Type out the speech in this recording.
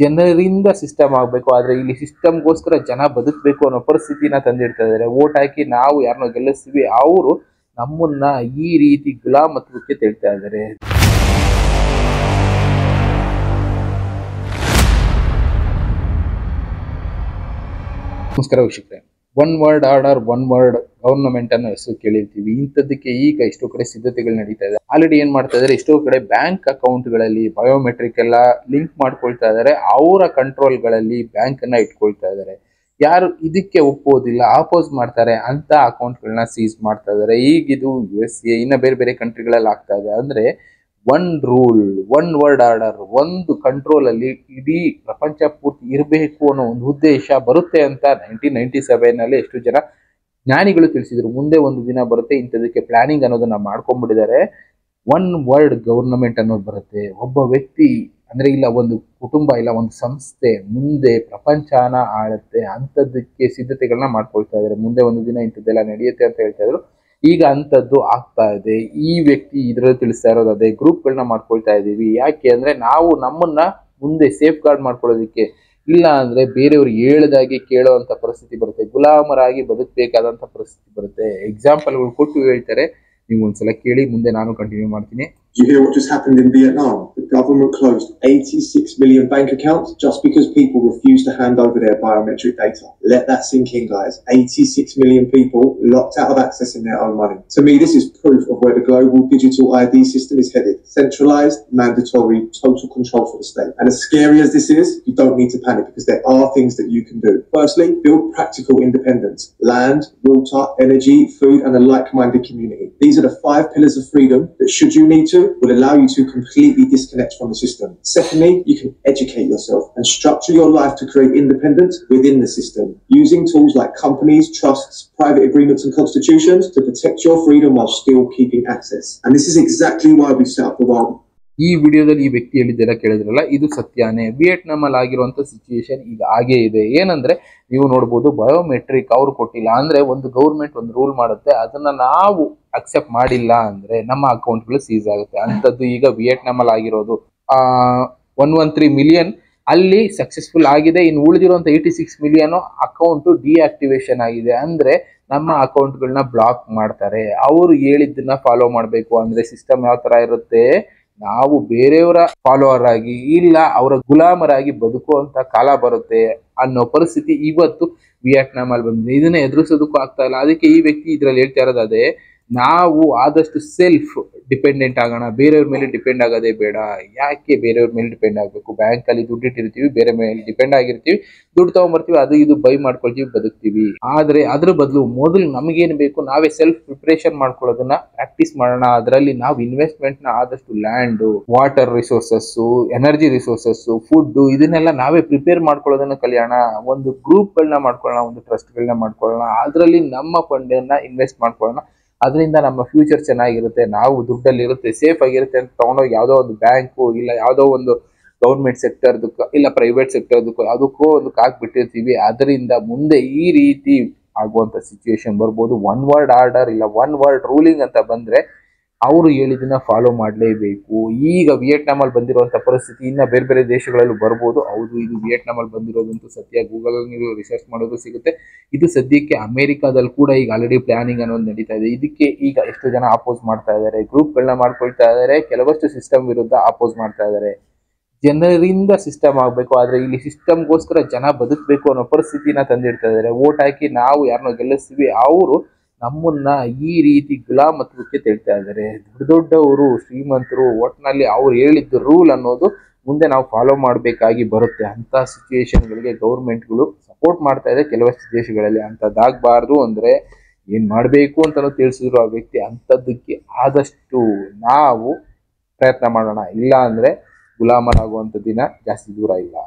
ಜನರಿಂದ ಸಿಸ್ಟಮ್ ಆಗಬೇಕು, ಆದ್ರೆ ಇಲ್ಲಿ ಸಿಸ್ಟಮ್ಗೋಸ್ಕರ ಜನ ಬದುಕಬೇಕು ಅನ್ನೋ ಪರಿಸ್ಥಿತಿನ ತಂದಿಡ್ತಾ ಇದ್ದಾರೆ. ವೋಟ್ ಹಾಕಿ ನಾವು ಯಾರನ್ನೋ ಗೆಲ್ಲಿಸ್ತೀವಿ, ಅವರು ನಮ್ಮನ್ನ ಈ ರೀತಿ ಗುಲಾಮತ್ವಕ್ಕೆ ತೆಳ್ತಾ ಇದ್ದಾರೆ. ನಮಸ್ಕಾರ ವೀಕ್ಷಕರೇ. One word order, one word government ಅನ್ನೋ ಹೆಸರು ಕೇಳಿರ್ತೀವಿ. ಇಂಥದ್ದಕ್ಕೆ ಈಗ ಎಷ್ಟೋ ಕಡೆ ಸಿದ್ಧತೆಗಳು ನಡೀತಾ ಇದೆ. ಆಲ್ರೆಡಿ ಏನ್ ಮಾಡ್ತಾ ಇದ್ದಾರೆ, ಎಷ್ಟೋ ಕಡೆ ಬ್ಯಾಂಕ್ ಅಕೌಂಟ್ಗಳಲ್ಲಿ ಬಯೋಮೆಟ್ರಿಕ್ ಎಲ್ಲ ಲಿಂಕ್ ಮಾಡ್ಕೊಳ್ತಾ ಇದ್ದಾರೆ. ಅವರ ಕಂಟ್ರೋಲ್ಗಳಲ್ಲಿ ಬ್ಯಾಂಕ್ ಅನ್ನ ಇಟ್ಕೊಳ್ತಾ ಇದ್ದಾರೆ. ಯಾರು ಇದಕ್ಕೆ ಒಪ್ಪೋದಿಲ್ಲ, ಆಪೋಸ್ ಮಾಡ್ತಾರೆ ಅಂತ ಅಕೌಂಟ್ಗಳನ್ನ ಸೀಸ್ ಮಾಡ್ತಾ ಇದ್ದಾರೆ. ಈಗಿದು USA ಇನ್ನ ಬೇರೆ ಬೇರೆ ಕಂಟ್ರಿಗಳಲ್ಲಿ ಆಗ್ತಾ ಇದೆ. ಅಂದ್ರೆ one rule, one word order, ಒಂದು ಕಂಟ್ರೋಲ್ ಅಲ್ಲಿ ಇಡೀ ಪ್ರಪಂಚ ಪೂರ್ತಿ ಇರಬೇಕು ಅನ್ನೋ ಒಂದು ಉದ್ದೇಶ ಬರುತ್ತೆ ಅಂತ 1997 ನಲ್ಲಿ ಎಷ್ಟು ಜನ ಜ್ಞಾನಿಗಳು ತಿಳಿಸಿದ್ರು. ಮುಂದೆ ಒಂದು ದಿನ ಬರುತ್ತೆ, ಇಂಥದಕ್ಕೆ ಪ್ಲಾನಿಂಗ್ ಅನ್ನೋದನ್ನ ಮಾಡ್ಕೊಂಡ್ಬಿಟ್ಟಿದ್ದಾರೆ. ಒನ್ ವರ್ಡ್ ಗವರ್ನಮೆಂಟ್ ಅನ್ನೋದು ಬರುತ್ತೆ. ಒಬ್ಬ ವ್ಯಕ್ತಿ ಅಂದ್ರೆ ಇಲ್ಲ ಒಂದು ಕುಟುಂಬ, ಇಲ್ಲ ಒಂದು ಸಂಸ್ಥೆ ಮುಂದೆ ಪ್ರಪಂಚನ ಆಳುತ್ತೆ. ಅಂಥದ್ದಕ್ಕೆ ಸಿದ್ಧತೆಗಳನ್ನ ಮಾಡ್ಕೊಳ್ತಾ ಇದ್ದಾರೆ. ಮುಂದೆ ಒಂದು ದಿನ ಇಂಥದ್ದೆಲ್ಲ ನಡೆಯುತ್ತೆ ಅಂತ ಹೇಳ್ತಾ ಇದ್ರು. ಈಗ ಅಂಥದ್ದು ಆಗ್ತಾ ಇದೆ. ಈ ವ್ಯಕ್ತಿ ಇದರಲ್ಲಿ ತಿಳಿಸ್ತಾ ಇರೋದು ಅದೇ. ಗ್ರೂಪ್ಗಳನ್ನ ಮಾಡ್ಕೊಳ್ತಾ ಇದೀವಿ. ಯಾಕೆ ಅಂದ್ರೆ ನಾವು ನಮ್ಮನ್ನ ಮುಂದೆ ಸೇಫ್ ಗಾರ್ಡ್ ಮಾಡ್ಕೊಳ್ಳೋದಕ್ಕೆ. ಇಲ್ಲ ಅಂದ್ರೆ ಬೇರೆಯವ್ರು ಹೇಳ್ದಾಗೆ ಕೇಳೋ ಅಂತ ಪರಿಸ್ಥಿತಿ ಬರುತ್ತೆ. ಗುಲಾಮರಾಗಿ ಬದುಕಬೇಕಾದಂತ ಪರಿಸ್ಥಿತಿ ಬರುತ್ತೆ. ಎಕ್ಸಾಂಪಲ್ಗಳು ಕೊಟ್ಟು ಹೇಳ್ತಾರೆ, ನೀವು ಒಂದ್ಸಲ ಕೇಳಿ, ಮುಂದೆ ನಾನು ಕಂಟಿನ್ಯೂ ಮಾಡ್ತೀನಿ. You hear what just happened in Vietnam? The government closed 86 million bank accounts just because people refused to hand over their biometric data. Let that sink in, guys. 86 million people locked out of accessing their own money. To me, this is proof of where the global digital ID system is headed. Centralized, mandatory, total control for the state. And as scary as this is, you don't need to panic because there are things that you can do. Firstly, build practical independence. Land, water, energy, food, and a like-minded community. These are the 5 pillars of freedom that, should you need to, will allow you to completely disconnect from the system. Secondly, you can educate yourself and structure your life to create independence within the system, using tools like companies, trusts, private agreements and constitutions to protect your freedom while still keeping access. And this is exactly why we set up the Wild. ಈ ವಿಡಿಯೋದಲ್ಲಿ ಈ ವ್ಯಕ್ತಿ ಹೇಳಿದ್ದೆಲ್ಲ ಕೇಳಿದ್ರಲ್ಲ, ಇದು ಸತ್ಯಾನೇ. Vietnam ಅಲ್ಲಿ ಆಗಿರುವಂತ situation ಈಗ ಹಾಗೇ ಇದೆ. ಏನಂದ್ರೆ ನೀವು ನೋಡ್ಬೋದು, ಬಯೋಮೆಟ್ರಿಕ್ ಅವ್ರು ಕೊಟ್ಟಿಲ್ಲ ಅಂದ್ರೆ ಒಂದು ಗೌರ್ಮೆಂಟ್ ಒಂದು ರೂಲ್ ಮಾಡುತ್ತೆ, ಅದನ್ನ ನಾವು ಅಕ್ಸೆಪ್ಟ್ ಮಾಡಿಲ್ಲ ಅಂದ್ರೆ ನಮ್ಮ ಅಕೌಂಟ್ಗಳು ಸೀಸ್ ಆಗುತ್ತೆ. ಅಂಥದ್ದು ಈಗ ವಿಯೆಟ್ನಾಂ ಅಲ್ಲಿ ಆಗಿರೋದು. 113 ಮಿಲಿಯನ್ ಅಲ್ಲಿ ಸಕ್ಸಸ್ಫುಲ್ ಆಗಿದೆ. ಇನ್ನು ಉಳಿದಿರುವಂತ 86 ಮಿಲಿಯನ್ ಅಕೌಂಟ್ ಡಿಆಕ್ಟಿವೇಶನ್ ಆಗಿದೆ. ಅಂದ್ರೆ ನಮ್ಮ ಅಕೌಂಟ್ಗಳನ್ನ ಬ್ಲಾಕ್ ಮಾಡ್ತಾರೆ. ಅವರು ಹೇಳಿದ್ದನ್ನ ಫಾಲೋ ಮಾಡ್ಬೇಕು. ಅಂದ್ರೆ ಸಿಸ್ಟಮ್ ಯಾವ ತರ ಇರುತ್ತೆ, ನಾವು ಬೇರೆಯವರ ಫಾಲೋವರ್ ಆಗಿ ಇಲ್ಲ ಅವರ ಗುಲಾಮರಾಗಿ ಬದುಕುವಂತ ಕಾಲ ಬರುತ್ತೆ ಅನ್ನೋ ಪರಿಸ್ಥಿತಿ ಇವತ್ತು ವಿಯೆಟ್ನಾಂ ಅಲ್ಲಿ ಬಂದಿದೆ. ಇದನ್ನ ಎದುರಿಸೋದಕ್ಕೂ ಆಗ್ತಾ ಇಲ್ಲ. ಅದಕ್ಕೆ ಈ ವ್ಯಕ್ತಿ ಇದ್ರಲ್ಲಿ ಹೇಳ್ತಾ ಇರೋದು ಅದೇ, ನಾವು ಆದಷ್ಟು ಸೆಲ್ಫ್ ಡಿಪೆಂಡೆಂಟ್ ಆಗೋಣ, ಬೇರೆಯವ್ರ ಮೇಲೆ ಡಿಪೆಂಡ್ ಆಗೋದೇ ಬೇಡ. ಯಾಕೆ ಬೇರೆಯವ್ರ ಮೇಲೆ ಡಿಪೆಂಡ್ ಆಗಬೇಕು? ಬ್ಯಾಂಕ್ ಅಲ್ಲಿ ದುಡ್ಡು ಇಟ್ಟಿರ್ತೀವಿ, ಬೇರೆ ಮೇಲೆ ಡಿಪೆಂಡ್ ಆಗಿರ್ತೀವಿ, ದುಡ್ಡು ತಗೊಂಡ್ಬರ್ತೀವಿ, ಅದು ಇದು ಬೈ ಮಾಡ್ಕೊಳ್ತೀವಿ, ಬದುಕ್ತೀವಿ. ಆದ್ರೆ ಅದ್ರ ಬದಲು ಮೊದಲು ನಮಗೇನು ಬೇಕು, ನಾವೇ ಸೆಲ್ಫ್ ಪ್ರಿಪರೇಷನ್ ಮಾಡ್ಕೊಳ್ಳೋದನ್ನ ಪ್ರಾಕ್ಟೀಸ್ ಮಾಡೋಣ. ಅದರಲ್ಲಿ ನಾವು ಇನ್ವೆಸ್ಟ್ಮೆಂಟ್ ನ ಆದಷ್ಟು land, water resources, energy resources, food, ಇದನ್ನೆಲ್ಲ ನಾವೇ ಪ್ರಿಪೇರ್ ಮಾಡ್ಕೊಳ್ಳೋದನ್ನ ಕಲಿಯೋಣ. ಒಂದು ಗ್ರೂಪ್ಗಳನ್ನ ಮಾಡ್ಕೊಳ್ಳೋಣ, ಒಂದು ಟ್ರಸ್ಟ್ಗಳನ್ನ ಮಾಡ್ಕೊಳ್ಳೋಣ, ಅದರಲ್ಲಿ ನಮ್ಮ ಫಂಡ್ ಅನ್ನ ಇನ್ವೆಸ್ಟ್ ಮಾಡ್ಕೊಳ್ಳೋಣ. ಅದರಿಂದ ನಮ್ಮ ಫ್ಯೂಚರ್ ಚೆನ್ನಾಗಿರುತ್ತೆ, ನಾವು ದುಡ್ಡಲ್ಲಿ ಇರುತ್ತೆ, ಸೇಫ್ ಆಗಿರುತ್ತೆ ಅಂತ ತಗೊಂಡೋಗಿ ಯಾವುದೋ ಒಂದು ಬ್ಯಾಂಕು ಇಲ್ಲ ಯಾವುದೋ ಒಂದು ಗೌರ್ಮೆಂಟ್ ಸೆಕ್ಟರ್ದಕ್ಕೋ ಇಲ್ಲ ಪ್ರೈವೇಟ್ ಸೆಕ್ಟರ್ದಕ್ಕೋ ಯಾವುದಕ್ಕೋ ಒಂದು ಹಾಕ್ಬಿಟ್ಟಿರ್ತೀವಿ. ಅದರಿಂದ ಮುಂದೆ ಈ ರೀತಿ ಆಗುವಂತ ಸಿಚುವೇಶನ್ ಬರ್ಬೋದು. ಒನ್ ವರ್ಡ್ ಆರ್ಡರ್ ಇಲ್ಲ ಒನ್ ವರ್ಡ್ ರೂಲಿಂಗ್ ಅಂತ ಬಂದ್ರೆ ಅವರು ಹೇಳಿದ್ದನ್ನ ಫಾಲೋ ಮಾಡಲೇಬೇಕು. ಈಗ ವಿಯೆಟ್ನಾಂ ಅಲ್ಲಿ ಬಂದಿರುವಂತ ಪರಿಸ್ಥಿತಿ ಇನ್ನ ಬೇರೆ ಬೇರೆ ದೇಶಗಳಲ್ಲೂ ಬರ್ಬೋದು. ಹೌದು, ಇದು ವಿಯೆಟ್ನಾಂ ಅಲ್ಲಿ ಬಂದಿರೋದಂತೂ ಸತ್ಯ. ಗೂಗಲ್ ಅಲ್ಲಿ ನೀವು ರಿಸರ್ಚ್ ಮಾಡೋದು ಸಿಗುತ್ತೆ. ಇದು ಸದ್ಯಕ್ಕೆ ಅಮೆರಿಕಾದಲ್ಲಿ ಕೂಡ ಈಗ ಆಲ್ರೆಡಿ ಪ್ಲಾನಿಂಗ್ ಅನ್ನೋದು ನಡೀತಾ ಇದೆ. ಇದಕ್ಕೆ ಈಗ ಎಷ್ಟು ಜನ ಅಪೋಸ್ ಮಾಡ್ತಾ ಇದ್ದಾರೆ, ಗ್ರೂಪ್ಗಳನ್ನ ಮಾಡ್ಕೊಳ್ತಾ ಇದ್ದಾರೆ. ಕೆಲವಷ್ಟು ಸಿಸ್ಟಮ್ ವಿರುದ್ಧ ಅಪೋಸ್ ಮಾಡ್ತಾ ಇದ್ದಾರೆ. ಜನರಿಂದ ಸಿಸ್ಟಮ್ ಆಗಬೇಕು, ಆದ್ರೆ ಇಲ್ಲಿ ಸಿಸ್ಟಮ್ಗೋಸ್ಕರ ಜನ ಬದುಕಬೇಕು ಅನ್ನೋ ಪರಿಸ್ಥಿತಿನ ತಂದಿಡ್ತಾ ಇದ್ದಾರೆ. ವೋಟ್ ಹಾಕಿ ನಾವು ಯಾರನ್ನೋ ಗೆಲ್ಲಿಸ್ತೀವಿ, ಅವರು ನಮ್ಮನ್ನ ಈ ರೀತಿ ಗುಲಾಮತ್ವಕ್ಕೆ ತೆಳ್ತಾ ಇದ್ದಾರೆ. ದೊಡ್ಡವರು, ಶ್ರೀಮಂತರು, ಒಟ್ಟಿನಲ್ಲಿ ಅವ್ರು ಹೇಳಿದ್ದು ರೂಲ್ ಅನ್ನೋದು ಮುಂದೆ ನಾವು ಫಾಲೋ ಮಾಡಬೇಕಾಗಿ ಬರುತ್ತೆ. ಅಂತ ಸಿಚುವೇಶನ್ಗಳಿಗೆ ಗೌರ್ಮೆಂಟ್ಗಳು ಸಪೋರ್ಟ್ ಮಾಡ್ತಾ ಇದೆ ಕೆಲವಷ್ಟು ದೇಶಗಳಲ್ಲಿ. ಅಂಥದ್ದಾಗಬಾರ್ದು ಅಂದ್ರೆ ಏನ್ ಮಾಡಬೇಕು ಅಂತಾನು ತಿಳಿಸಿದ್ರು ಆ ವ್ಯಕ್ತಿ. ಅಂಥದ್ದಕ್ಕೆ ಆದಷ್ಟು ನಾವು ಪ್ರಯತ್ನ ಮಾಡೋಣ. ಇಲ್ಲ ಅಂದ್ರೆ ಗುಲಾಮರಾಗುವಂಥ ದಿನ ಜಾಸ್ತಿ ದೂರ ಇಲ್ಲ.